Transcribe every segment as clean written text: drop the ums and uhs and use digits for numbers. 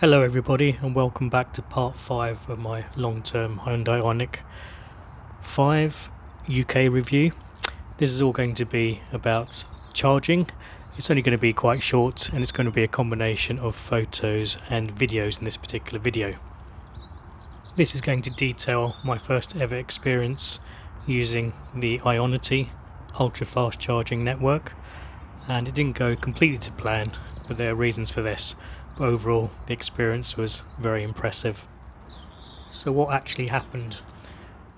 Hello everybody and welcome back to part 5 of my long-term Hyundai Ioniq 5 UK review. This is all going to be about charging. It's only going to be quite short and it's going to be a combination of photos and videos in this particular video. This is going to detail my first ever experience using the Ionity ultra-fast charging network, and it didn't go completely to plan, but there are reasons for this. But overall, the experience was very impressive. So what actually happened?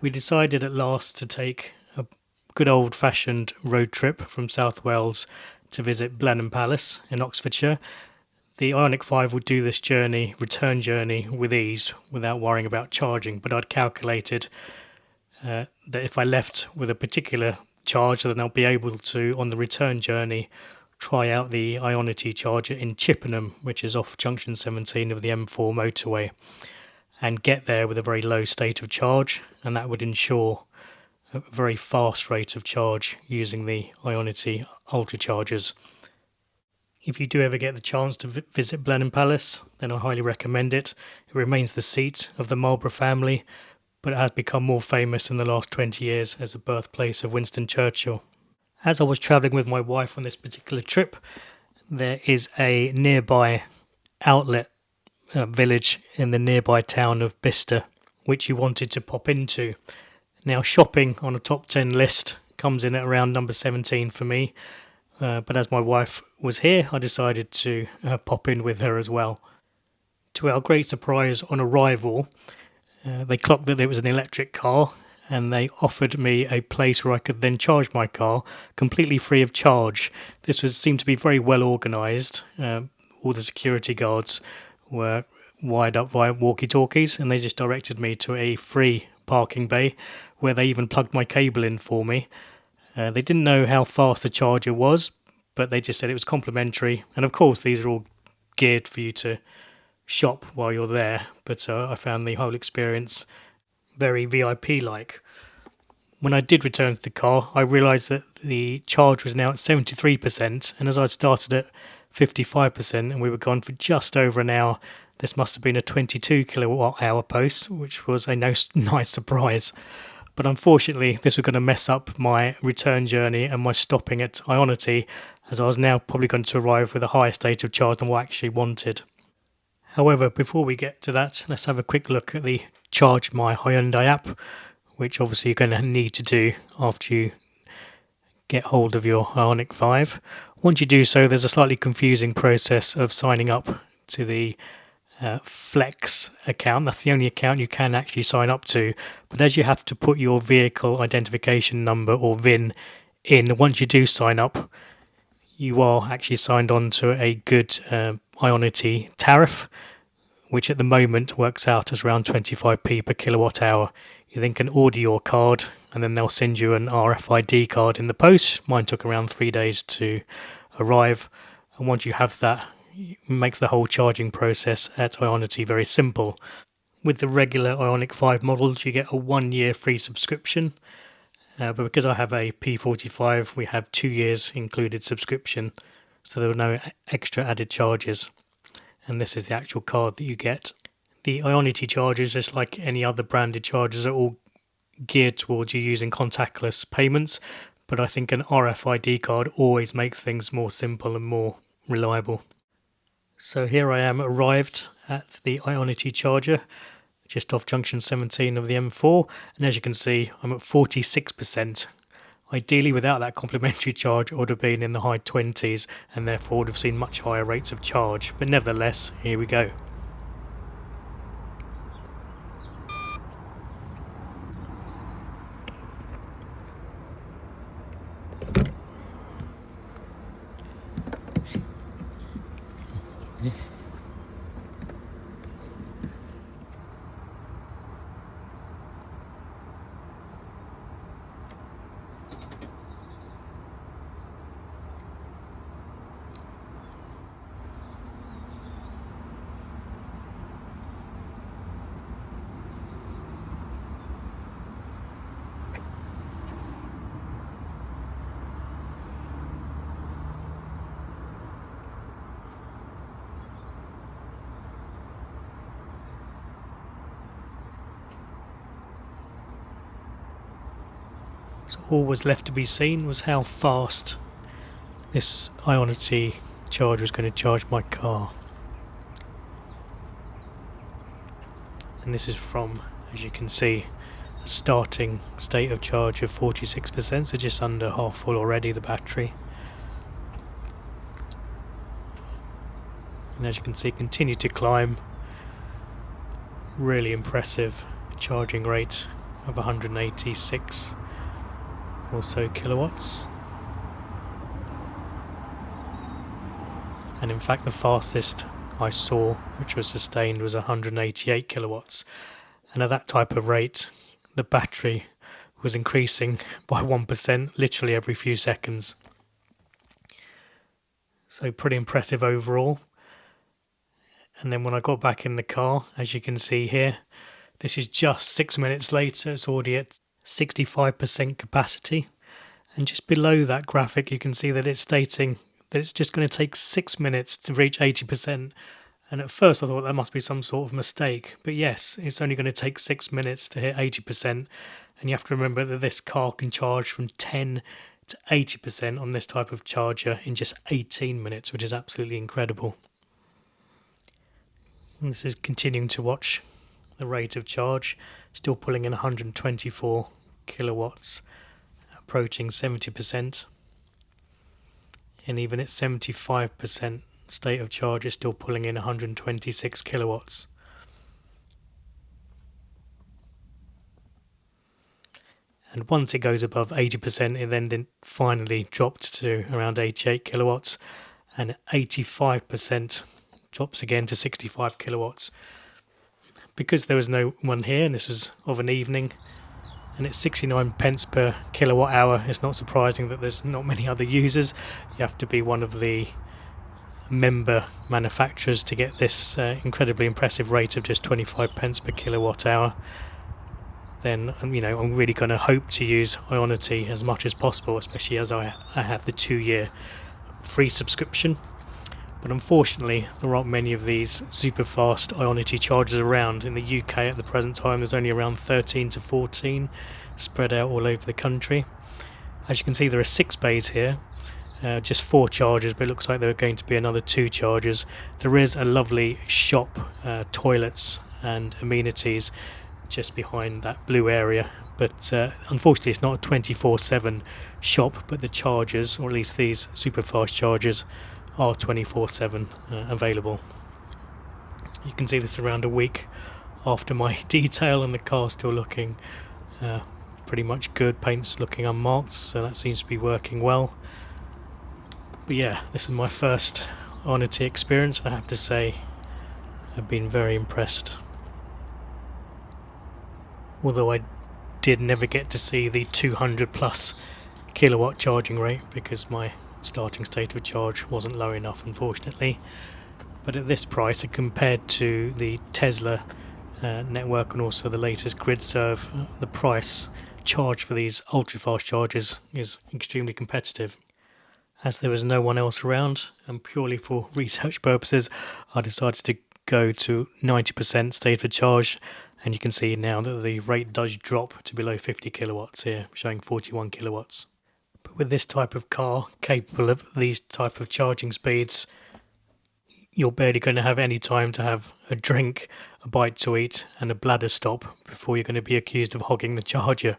We decided at last to take a good old-fashioned road trip from South Wales to visit Blenheim Palace in Oxfordshire. The Ioniq 5 would do this return journey, with ease without worrying about charging, but I'd calculated that if I left with a particular charge, then I'll be able to, on the return journey, try out the Ionity charger in Chippenham, which is off junction 17 of the M4 motorway, and get there with a very low state of charge, and that would ensure a very fast rate of charge using the Ionity ultra chargers. If you do ever get the chance to visit Blenheim Palace, then I highly recommend it. It remains the seat of the Marlborough family, but it has become more famous in the last 20 years as the birthplace of Winston Churchill. As I was travelling with my wife on this particular trip, there is a nearby outlet village in the nearby town of Bicester, which you wanted to pop into. Now, shopping on a top 10 list comes in at around number 17 for me, but as my wife was here, I decided to pop in with her as well. To our great surprise, on arrival, they clocked that it was an electric car, and they offered me a place where I could then charge my car completely free of charge. This seemed to be very well organised. All the security guards were wired up via walkie-talkies, and they just directed me to a free parking bay where they even plugged my cable in for me. They didn't know how fast the charger was, but they just said it was complimentary, and of course these are all geared for you to shop while you're there, but I found the whole experience very VIP-like. When I did return to the car, I realised that the charge was now at 73%, and as I'd started at 55% and we were gone for just over an hour, this must have been a 22 kilowatt hour post, which was a nice surprise. But unfortunately, this was going to mess up my return journey and my stopping at Ionity, as I was now probably going to arrive with a higher state of charge than what I actually wanted. However, before we get to that, let's have a quick look at the Charge My Hyundai app, which obviously you're going to need to do after you get hold of your Ioniq 5. Once you do so, there's a slightly confusing process of signing up to the Flex account. That's the only account you can actually sign up to, but as you have to put your vehicle identification number or VIN in, once you do sign up, you are actually signed on to a good Ionity tariff, which at the moment works out as around 25p per kilowatt hour. You then can order your card, and then they'll send you an RFID card in the post. Mine took around 3 days to arrive, and once you have that, it makes the whole charging process at Ionity very simple. With the regular Ioniq 5 models, you get a 1-year free subscription. But because I have a P45, we have 2 years included subscription, so there were no extra added charges. And this is the actual card that you get. The Ionity chargers, just like any other branded chargers, are all geared towards you using contactless payments, but I think an RFID card always makes things more simple and more reliable. So here I am, arrived at the Ionity charger, just off junction 17 of the M4, and as you can see, I'm at 46%. Ideally, without that complimentary charge, I would have been in the high 20s and therefore would have seen much higher rates of charge, but nevertheless, here we go. So all was left to be seen was how fast this Ionity charger was going to charge my car. And this is from, as you can see, a starting state of charge of 46%, so just under half full already, the battery. And as you can see, continue to climb. Really impressive charging rate of 186 or so kilowatts. And in fact the fastest I saw, which was sustained, was 188 kilowatts. And at that type of rate, the battery was increasing by 1% literally every few seconds. So pretty impressive overall. And then when I got back in the car, as you can see here, this is just 6 minutes later, it's already at 65% capacity. And just below that graphic, you can see that it's stating that it's just going to take 6 minutes to reach 80%. And at first I thought that must be some sort of mistake. But yes, it's only going to take 6 minutes to hit 80%. And you have to remember that this car can charge from 10 to 80% on this type of charger in just 18 minutes, which is absolutely incredible. And this is continuing to watch the rate of charge, still pulling in 124 kilowatts, approaching 70%. And even at 75% state of charge, it's still pulling in 126 kilowatts. And once it goes above 80%, it then finally dropped to around 88 kilowatts, and 85% drops again to 65 kilowatts. Because there was no one here, and this was of an evening, and it's 69 pence per kilowatt hour, it's not surprising that there's not many other users. You have to be one of the member manufacturers to get this incredibly impressive rate of just 25 pence per kilowatt hour. Then I'm really going to hope to use Ionity as much as possible, especially as I have the 2-year free subscription. But unfortunately, there aren't many of these super fast Ionity chargers around. In the UK at the present time, there's only around 13 to 14 spread out all over the country. As you can see, there are 6 bays here, just 4 chargers, but it looks like there are going to be another 2 chargers. There is a lovely shop, toilets and amenities just behind that blue area, but unfortunately it's not a 24/7 shop, but the chargers, or at least these super fast chargers, are 24/7 available. You can see this around a week after my detail, and the car's still looking pretty much good. Paint's looking unmarked, so that seems to be working well. But yeah, this is my first Ionity experience. I have to say I've been very impressed. Although I did never get to see the 200 plus kilowatt charging rate because my starting state of charge wasn't low enough, unfortunately. But at this price, compared to the Tesla network and also the latest GridServe, the price charged for these ultra fast chargers is extremely competitive. As there was no one else around, and purely for research purposes, I decided to go to 90% state of charge, and you can see now that the rate does drop to below 50 kilowatts here, showing 41 kilowatts. But with this type of car, capable of these type of charging speeds, you're barely going to have any time to have a drink, a bite to eat and a bladder stop before you're going to be accused of hogging the charger.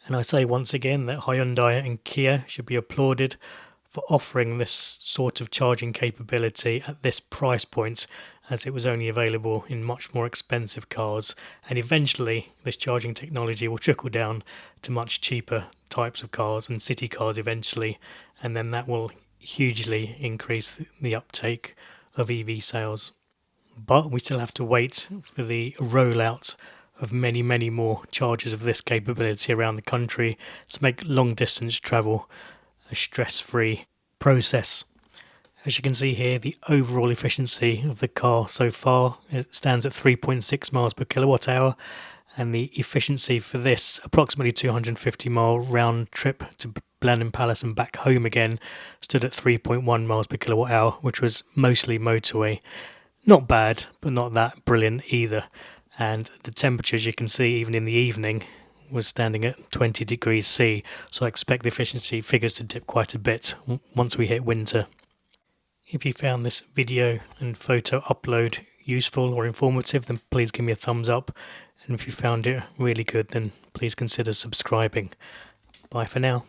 And I say once again that Hyundai and Kia should be applauded for offering this sort of charging capability at this price point, as it was only available in much more expensive cars, and eventually this charging technology will trickle down to much cheaper types of cars and city cars eventually, and then that will hugely increase the uptake of EV sales. But we still have to wait for the rollout of many, many more chargers of this capability around the country to make long distance travel a stress-free process. As you can see here, the overall efficiency of the car so far, it stands at 3.6 miles per kilowatt hour, and the efficiency for this approximately 250 mile round trip to Blenheim Palace and back home again stood at 3.1 miles per kilowatt hour, which was mostly motorway. Not bad, but not that brilliant either. And the temperatures, you can see even in the evening, was standing at 20 degrees C, so I expect the efficiency figures to dip quite a bit once we hit winter. If you found this video and photo upload useful or informative, then please give me a thumbs up, and if you found it really good, then please consider subscribing. Bye for now.